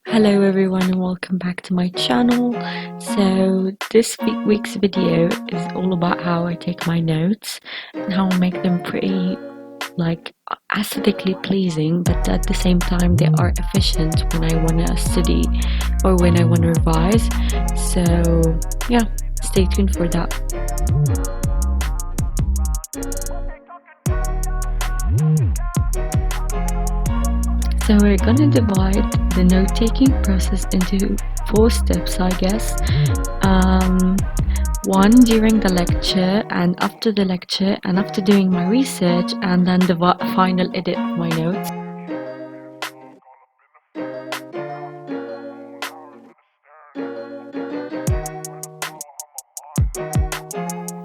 Hello everyone and welcome back to my channel. So this week's video is all about how I take my notes and how I make them pretty like aesthetically pleasing, but at the same time they are efficient when I want to study or when I want to revise. So yeah, stay tuned for that. So we're gonna divide the note-taking process into 4 steps, I guess. One during the lecture, and after the lecture, and after doing my research, and then the final edit of my notes.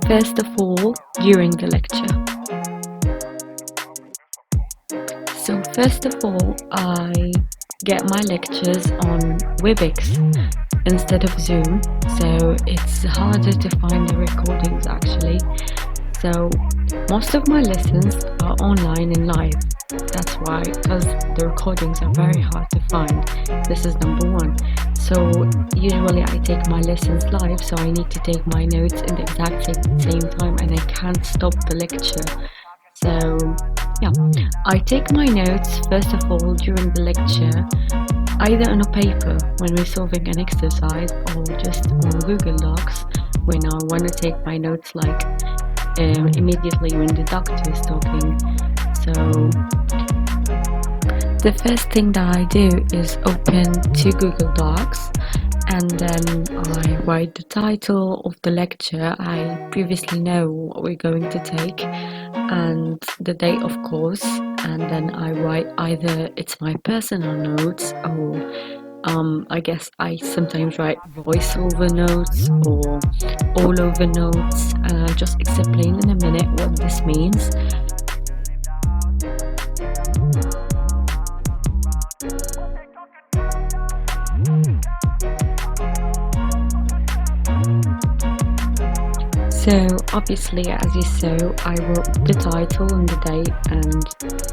First of all, during the lecture. So first of all, I get my lectures on WebEx instead of Zoom, so it's harder to find the recordings actually. So most of my lessons are online and live. That's why, because the recordings are very hard to find. This is number one. So usually I take my lessons live, so I need to take my notes in the exact same time, and I can't stop the lecture. So yeah, I take my notes first of all during the lecture, either on a paper when we're solving an exercise, or just on Google Docs when I want to take my notes, like immediately when the doctor is talking. So the first thing that I do is open to Google Docs, and then I write the title of the lecture. I previously know what we're going to take and the date, of course, and then I write either it's my personal notes, or I guess I sometimes write voiceover notes or all over notes, and I'll just explain in a minute what this means. So obviously, as you saw, I wrote the title and the date and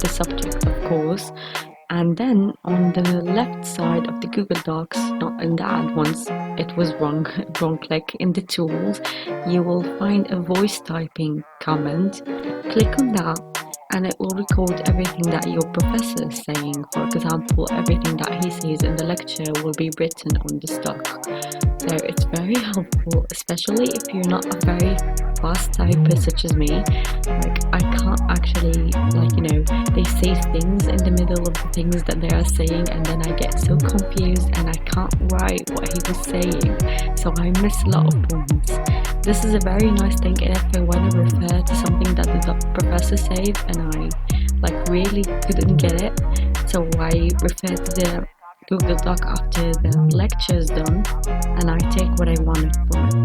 the subject, of course. And then on the left side of the Google Docs, not in the ad ones, it was wrong click, in the tools, you will find a voice typing comment. Click on that and it will record everything that your professor is saying. For example, everything that he says in the lecture will be written on the stock. So it's very helpful, especially if you're not a very fast typer such as me. Like, I can't actually, they say things in the middle of the things that they are saying, and then I get so confused and I can't write what he was saying, so I miss a lot of points. This is a very nice thing if I want to refer to something that the professor said and I really couldn't get it, so I refer to the Google Doc after the lecture is done, and I take what I wanted from it.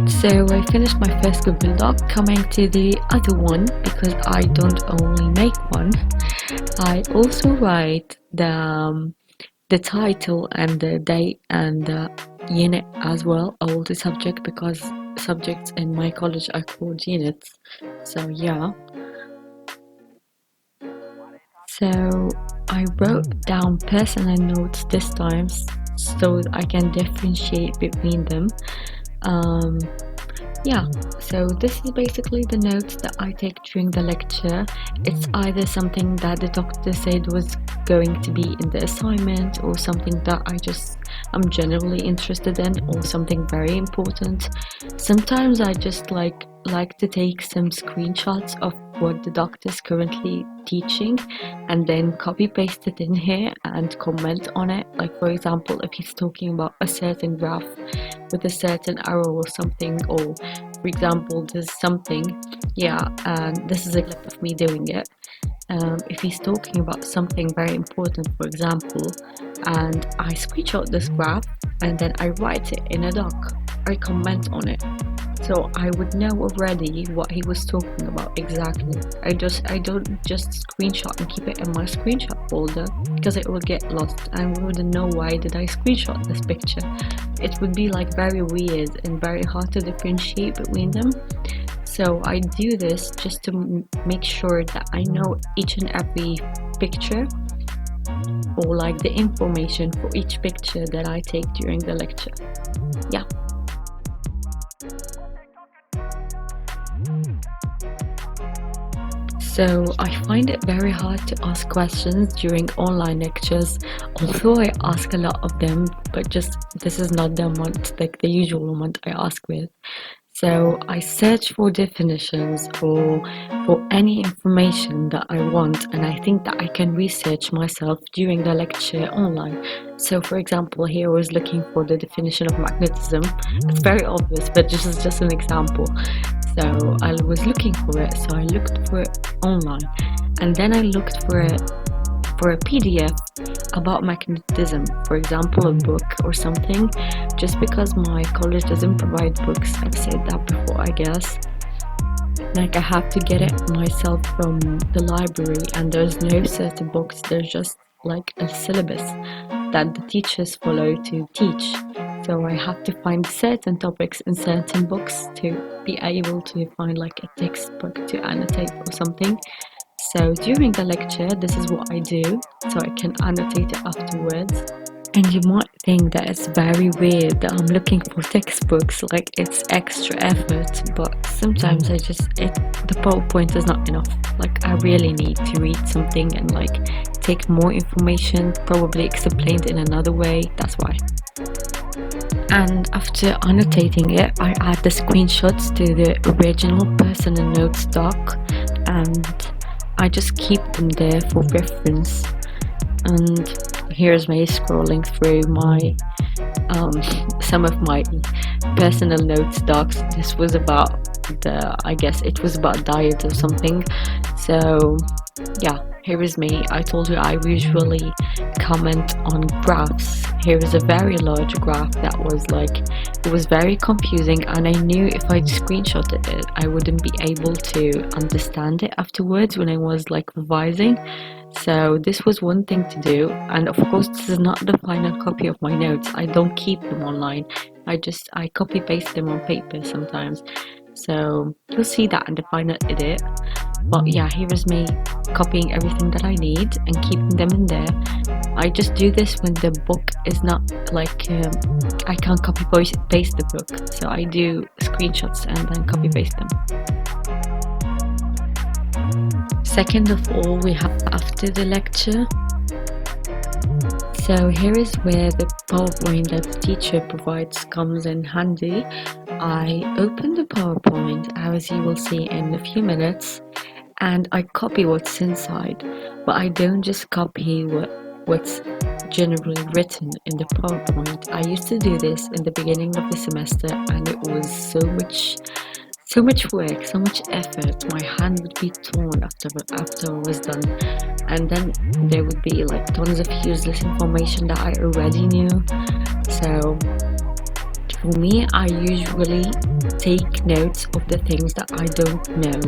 So I finished my first Google Doc, coming to the other one, because I don't only make one, I also write the title and the date and the unit as well, all the subject, because subjects in my college are called units. So yeah. So I wrote down personal notes this time so I can differentiate between them. Yeah, so this is basically the notes that I take during the lecture. It's either something that the doctor said was going to be in the assignment, or something that I'm generally interested in, or something very important. Sometimes I just like to take some screenshots of what the doctor is currently teaching and then copy paste it in here and comment on it. Like, for example, if he's talking about a certain graph with a certain arrow or something, or for example there's something, and this is a clip of me doing it. If he's talking about something very important, for example, and I screenshot this graph and then I write it in a doc. I comment on it. So I would know already what he was talking about exactly. I don't just screenshot and keep it in my screenshot folder because it will get lost and we wouldn't know why did I screenshot this picture. It would be like very weird and very hard to differentiate between them. So I do this just to make sure that I know each and every picture, or like the information for each picture that I take during the lecture. Yeah. So I find it very hard to ask questions during online lectures, although I ask a lot of them, but just this is not the amount, like the usual amount I ask with. So I search for definitions or for any information that I want, and I think that I can research myself during the lecture online. So for example, here I was looking for the definition of magnetism. It's very obvious, but this is just an example. So I was looking for it, so I looked for it online, and then I looked for a PDF about magnetism, for example a book or something, just because my college doesn't provide books. I've said that before, I guess. Like I have to get it myself from the library, and there's no certain books, there's just like a syllabus that the teachers follow to teach. So I have to find certain topics in certain books to be able to find like a textbook to annotate or something. So during the lecture, this is what I do, so I can annotate it afterwards. And you might think that it's very weird that I'm looking for textbooks, like it's extra effort, but sometimes the PowerPoint is not enough. Like I really need to read something and like take more information, probably explained in another way, that's why. And after annotating it, I add the screenshots to the original personal notes doc, and I just keep them there for reference. And here's me scrolling through my some of my personal notes docs. This was about I guess it was about diet or something. So yeah, here is me. I told you I usually comment on graphs. Here is a very large graph that was like, it was very confusing, and I knew if I screenshotted it I wouldn't be able to understand it afterwards when I was like revising. So this was one thing to do, and of course this is not the final copy of my notes. I don't keep them online. I copy paste them on paper sometimes. So you'll see that in the final edit. But yeah, here is me copying everything that I need and keeping them in there. I just do this when the book is not like I can't copy paste the book, so I do screenshots and then copy paste them. Second of all, we have after the lecture. So here is where the PowerPoint that the teacher provides comes in handy. I open the PowerPoint, as you will see in a few minutes, and I copy what's inside, but I don't just copy what's generally written in the PowerPoint. I used to do this in the beginning of the semester, and it was so much work, so much effort. My hand would be torn after I was done, and then there would be like tons of useless information that I already knew. So for me, I usually take notes of the things that I don't know,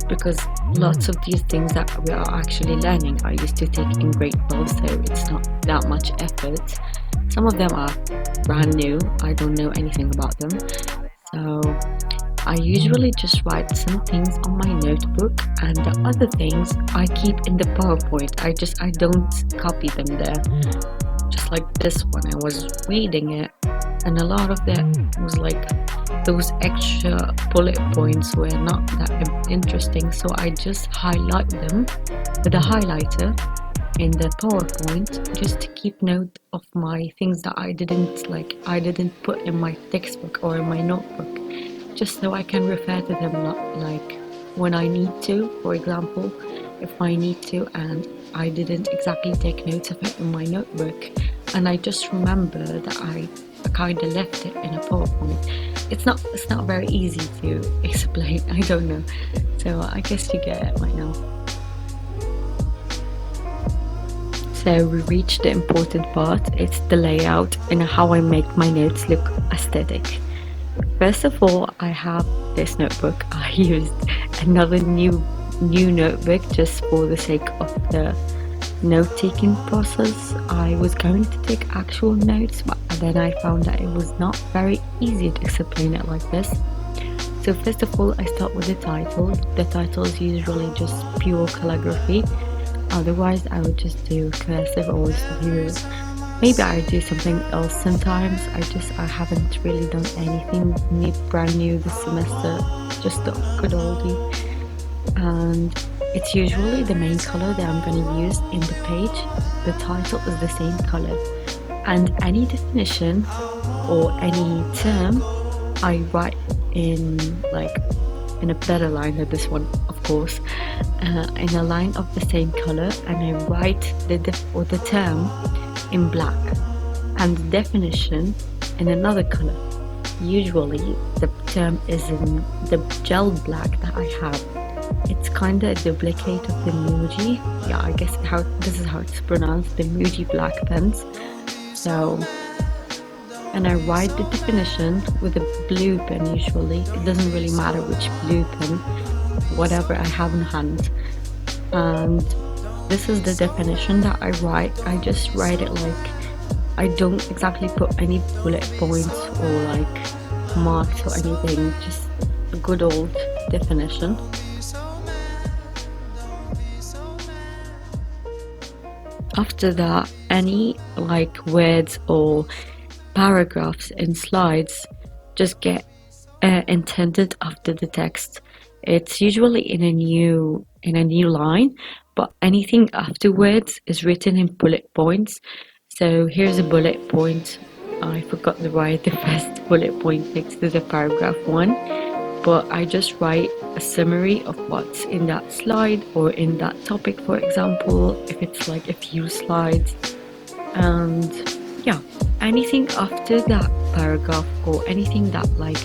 because lots of these things that we are actually learning I used to take in grade 12, so it's not that much effort. Some of them are brand new, I don't know anything about them. So I usually just write some things on my notebook, and the other things I keep in the PowerPoint. I don't copy them there. Just like this one, I was reading it, and a lot of that was like those extra bullet points were not that interesting, so I just highlight them with a highlighter in the PowerPoint just to keep note of my things that I didn't put in my textbook or in my notebook, just so I can refer to them like when I need to. For example, if I need to and I didn't exactly take notes of it in my notebook, and I just remember that I kind of left it in a PowerPoint. It's not very easy to explain, I don't know, so I guess you get it right now. So we reached the important part. It's the layout and how I make my notes look aesthetic. First of all, I have this notebook. I used another new notebook just for the sake of the note-taking process. I was going to take actual notes, but then I found that it was not very easy to explain it like this. So first of all, I start with the title. The title is usually just pure calligraphy. Otherwise, I would just do cursive or maybe I do something else sometimes. I haven't really done anything brand new this semester, just the good oldie. And it's usually the main color that I'm going to use in the page. The title is the same color. And any definition or any term, I write in a better line than this one, of course, in a line of the same color, and I write the term in black and the definition in another color. Usually the term is in the gel black that I have. It's kind of a duplicate of the Muji. Yeah, I guess this is how it's pronounced, the Muji black pens. So, and I write the definition with a blue pen usually. It doesn't really matter which blue pen, whatever I have in hand. And this is the definition that I write. I just write it like, I don't exactly put any bullet points or like marks or anything, just a good old definition. After that, any like words or paragraphs in slides just get intended after the text. It's usually in a new line, but anything afterwards is written in bullet points. So here's a bullet point. I forgot to write the first bullet point next to the paragraph 1, but I just write a summary of what's in that slide or in that topic, for example, if it's like a few slides. And yeah, anything after that paragraph or anything that like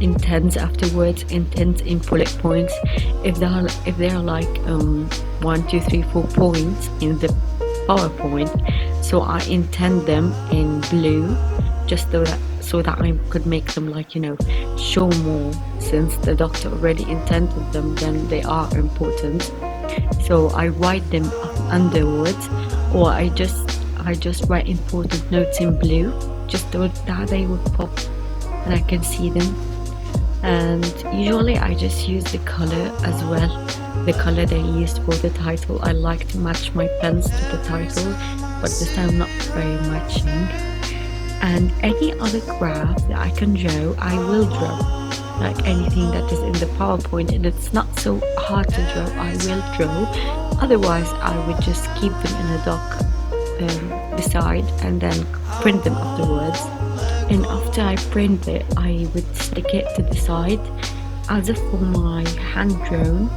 intends afterwards, intends in bullet points, if they're like 1, 2, 3, 4 points in the PowerPoint, so I intend them in blue just so that I could make them like, show more, since the doctor already intended them, then they are important. So I write them underwards, or I just write important notes in blue, just so that they would pop and I can see them. And usually I just use the color as well, the color they used for the title. I like to match my pens to the title, but this time not very matching. And any other graph that I can draw, I will draw. Like anything that is in the PowerPoint and it's not so hard to draw, I will draw. Otherwise, I would just keep them in a doc beside and then print them afterwards. And after I print it, I would stick it to the side. As if for my hand-drawn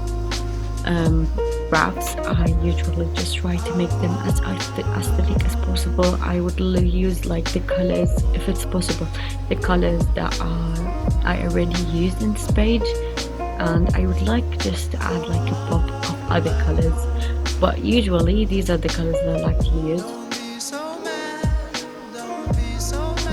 graphs, I usually just try to make them as aesthetic as possible. I would use like the colors, if it's possible, the colors that I already used in this page, and I would like just to add like a pop of other colors, but usually these are the colors that I like to use.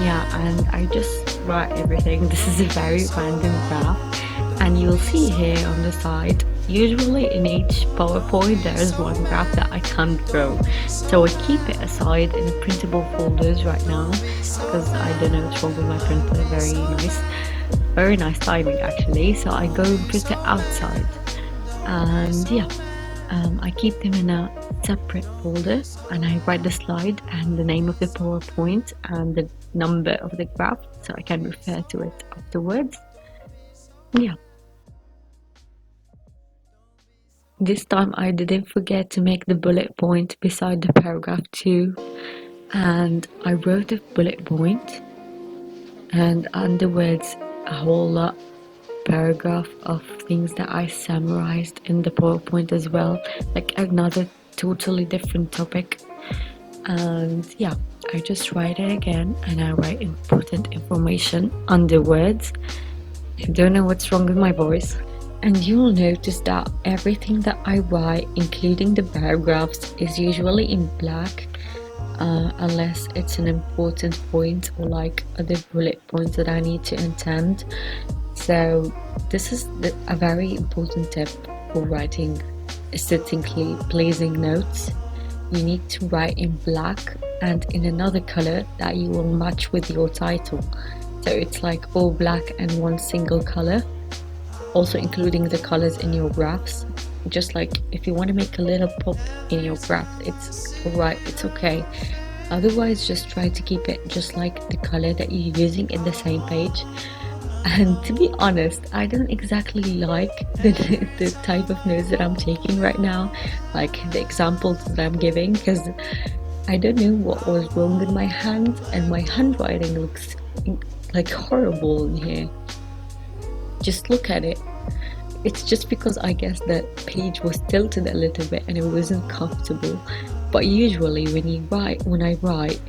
Yeah, and I just write everything. This is a very random graph, and you'll see here on the side, usually in each PowerPoint there is one graph that I can't draw, so I keep it aside in the printable folders right now, because I don't know what's wrong with my printer. Very nice timing actually. So I go and print it outside, and yeah, I keep them in a separate folder, and I write the slide and the name of the PowerPoint and the number of the graph, so I can refer to it afterwards. Yeah. This time I didn't forget to make the bullet point beside the paragraph too, and I wrote a bullet point and underwards a whole lot paragraph of things that I summarized in the PowerPoint as well, like another totally different topic. And yeah, I just write it again, and I write important information underwards. I don't know what's wrong with my voice. And you'll notice that everything that I write, including the paragraphs, is usually in black, unless it's an important point or like other bullet points that I need to intend. So this is a very important tip for writing aesthetically pleasing notes. You need to write in black and in another color that you will match with your title. So it's like all black and one single color, also including the colors in your graphs. Just like if you want to make a little pop in your graph, it's alright, it's okay. Otherwise, just try to keep it just like the color that you're using in the same page. And to be honest, I don't exactly like the type of notes that I'm taking right now, like the examples that I'm giving, because I don't know what was wrong with my hand, and my handwriting looks like horrible in here. Just look at it. It's just because I guess the page was tilted a little bit and it wasn't comfortable. But usually when I write,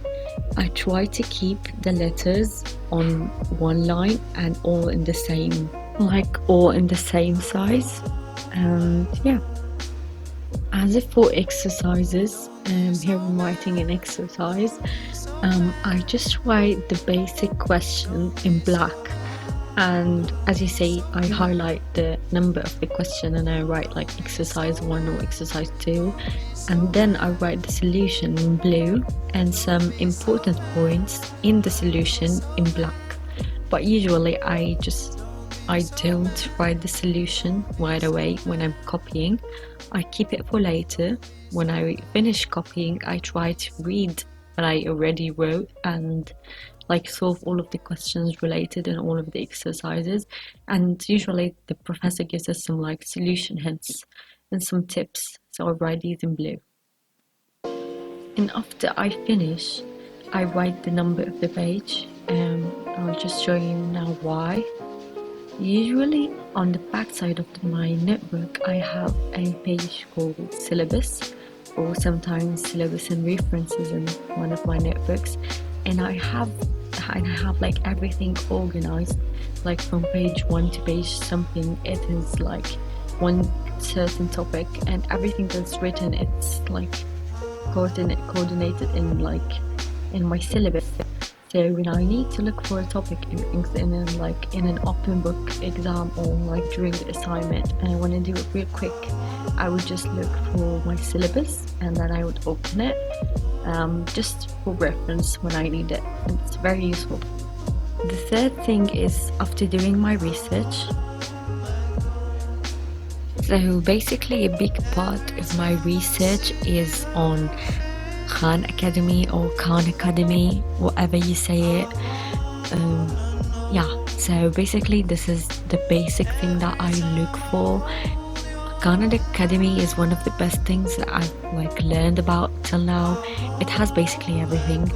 I try to keep the letters on one line and all in the same size. And yeah. As if for exercises, here I'm writing an exercise. I just write the basic question in black. And as you say, I highlight the number of the question and I write like exercise 1 or exercise 2, and then I write the solution in blue and some important points in the solution in black. But usually I don't write the solution right away when I'm copying. I keep it for later. When I finish copying, I try to read what I already wrote and like solve all of the questions related in all of the exercises. And usually the professor gives us some like solution hints and some tips, so I write these in blue. And after I finish, I write the number of the page, and I'll just show you now why. Usually on the back side of my notebook I have a page called syllabus, or sometimes syllabus and references in one of my notebooks, and I have like everything organized, like from page 1 to page something. It is like one certain topic, and everything that's written, it's like coordinated in my syllabus. So when I need to look for a topic in an open book exam or like during the assignment and I want to do it real quick, I would just look for my syllabus and then I would open it, just for reference when I need it. It's very useful. The third thing is after doing my research. So basically a big part of my research is on Khan Academy or Khan Academy, whatever you say it. Yeah, so basically this is the basic thing that I look for. Khan Academy is one of the best things that I've like learned about till now. It has basically everything.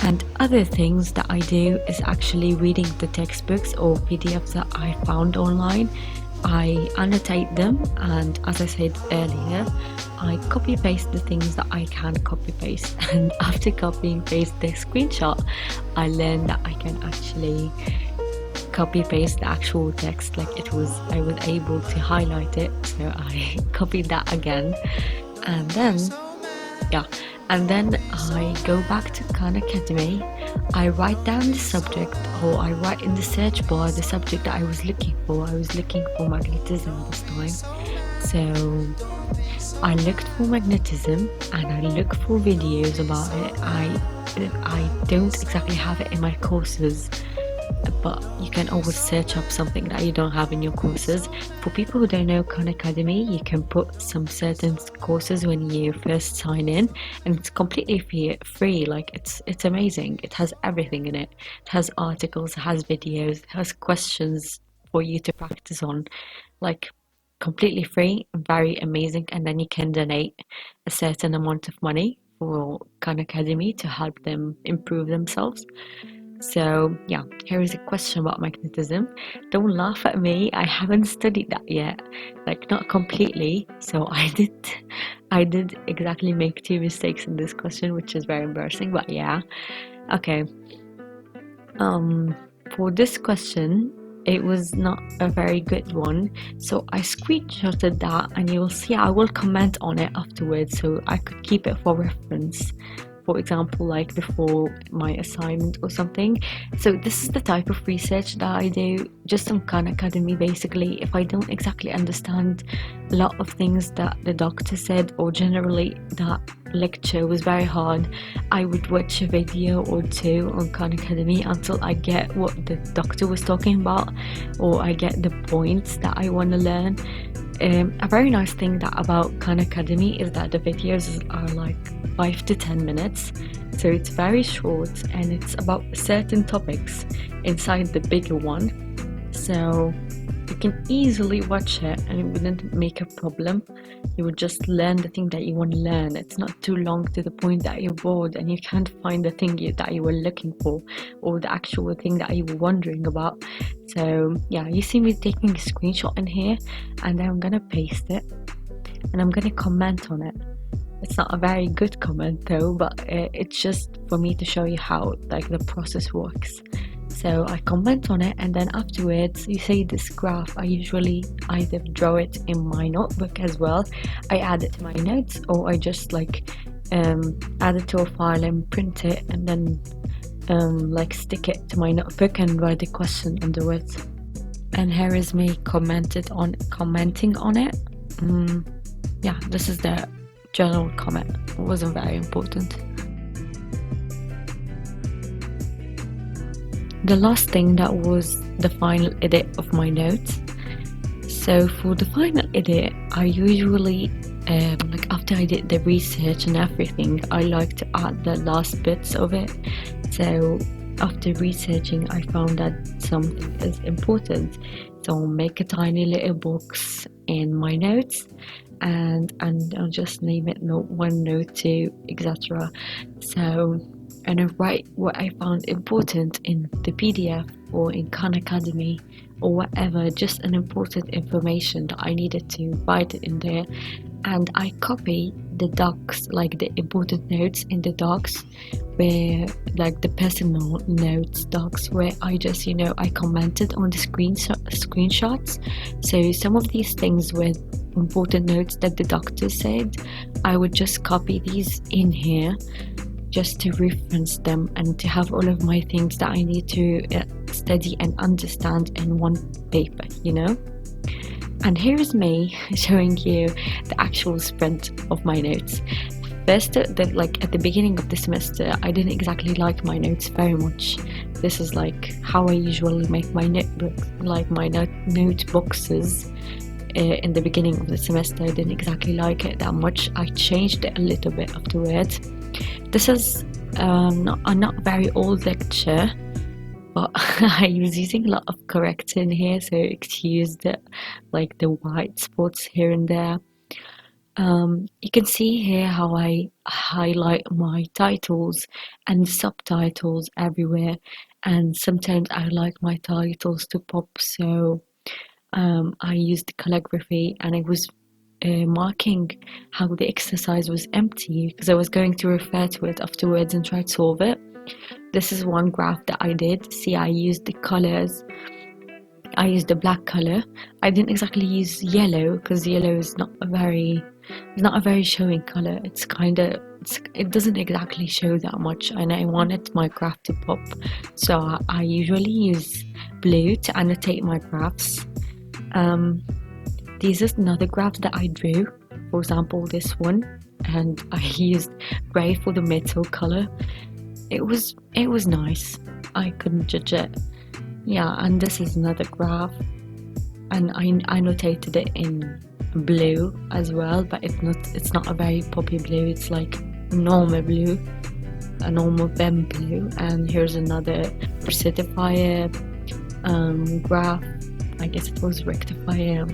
And other things that I do is actually reading the textbooks or PDFs that I found online. I annotate them, and as I said earlier, I copy paste the things that I can copy paste, and after copying paste the screenshot, I learned that I can actually copy paste the actual text. Like I was able to highlight it, so I copied that again, and then I go back to Khan Academy. I write down the subject, or I write in the search bar the subject that I was looking for. I was looking for magnetism this time. So I looked for magnetism and I look for videos about it. I don't exactly have it in my courses, but you can always search up something that you don't have in your courses. For people who don't know Khan Academy, you can put some certain courses when you first sign in, and it's completely free. Like it's amazing. It has everything in it. It has articles, it has videos, it has questions for you to practice on. Like completely free, very amazing. And then you can donate a certain amount of money for Khan Academy to help them improve themselves. So yeah, here is a question about magnetism. Don't laugh at me, I haven't studied that yet, like not completely. So I did exactly make 2 mistakes in this question, which is very embarrassing, but yeah. Okay, for this question, it was not a very good one. So I screenshotted that, and you'll see I will comment on it afterwards so I could keep it for reference. For example, like before my assignment or something. So this is the type of research that I do just on Khan Academy. Basically, if I don't exactly understand a lot of things that the doctor said, or generally that lecture was very hard, I would watch a video or two on Khan Academy until I get what the doctor was talking about, or I get the points that I want to learn. A very nice thing that about Khan Academy is that the videos are like 5 to 10 minutes, so it's very short and it's about certain topics inside the bigger one. So you can easily watch it and it wouldn't make a problem. You would just learn the thing that you want to learn. It's not too long to the point that you're bored and you can't find the thing that you were looking for, or the actual thing that you were wondering about. So yeah, you see me taking a screenshot in here, and then I'm gonna paste it and I'm gonna comment on it. It's not a very good comment though, but it's just for me to show you how like the process works. So I comment on it, and then afterwards you see this graph. I usually either draw it in my notebook as well, I add it to my notes, or I just like add it to a file and print it, and then like stick it to my notebook and write a question under it. And here is me commenting on it. Yeah, this is the general comment. It wasn't very important. The last thing that was the final edit of my notes. So for the final edit, I usually like after I did the research and everything, I like to add the last bits of it. So after researching, I found that something is important, so I'll make a tiny little box in my notes, and I'll just name it note 1, note 2, etc. So, and I write what I found important in the PDF or in Khan Academy or whatever, just an important information that I needed to write it in there. And I copy the docs, like the important notes in the docs, where like the personal notes docs, where I just, I commented on the screenshots. So some of these things were important notes that the doctor said. I would just copy these in here just to reference them and to have all of my things that I need to study and understand in one paper, And here's me showing you the actual spread of my notes. First, like at the beginning of the semester, I didn't exactly like my notes very much. This is like how I usually make my notebooks, like my note boxes. In the beginning of the semester, I didn't exactly like it that much. I changed it a little bit afterwards. This is not very old lecture, but I was using a lot of corrector in here, so excuse like the white spots here and there. You can see here how I highlight my titles and subtitles everywhere, and sometimes I like my titles to pop, so I used calligraphy, and I was marking how the exercise was empty because I was going to refer to it afterwards and try to solve it. This is one graph that I did. See, I used the colors. I used the black color. I didn't exactly use yellow because yellow is not a very showing color. It doesn't exactly show that much, and I wanted my graph to pop, so I usually use blue to annotate my graphs. This is another graph that I drew, for example this one, and I used grey for the middle color. It was nice. I couldn't judge it. Yeah, and this is another graph, and I annotated it in blue as well, but it's not a very poppy blue. It's like normal blue, a normal pen blue. And here's another rectifier graph. I guess it was rectifier,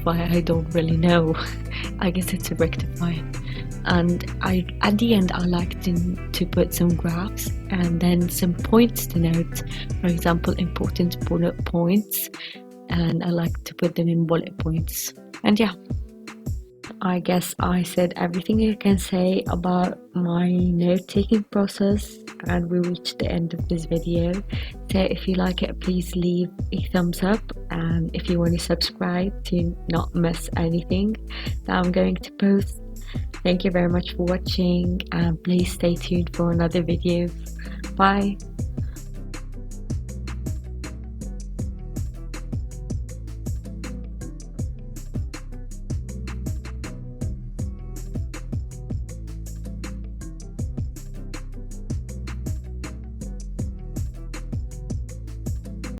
I don't really know. I guess it's a rectifier. And at the end, I like to put some graphs and then some points to note, for example, important bullet points, and I like to put them in bullet points. And yeah, I guess I said everything I can say about my note-taking process, and we reached the end of this video. So if you like it, please leave a thumbs up, and if you want to subscribe to not miss anything that I'm going to post. Thank you very much for watching, and please stay tuned for another video. Bye.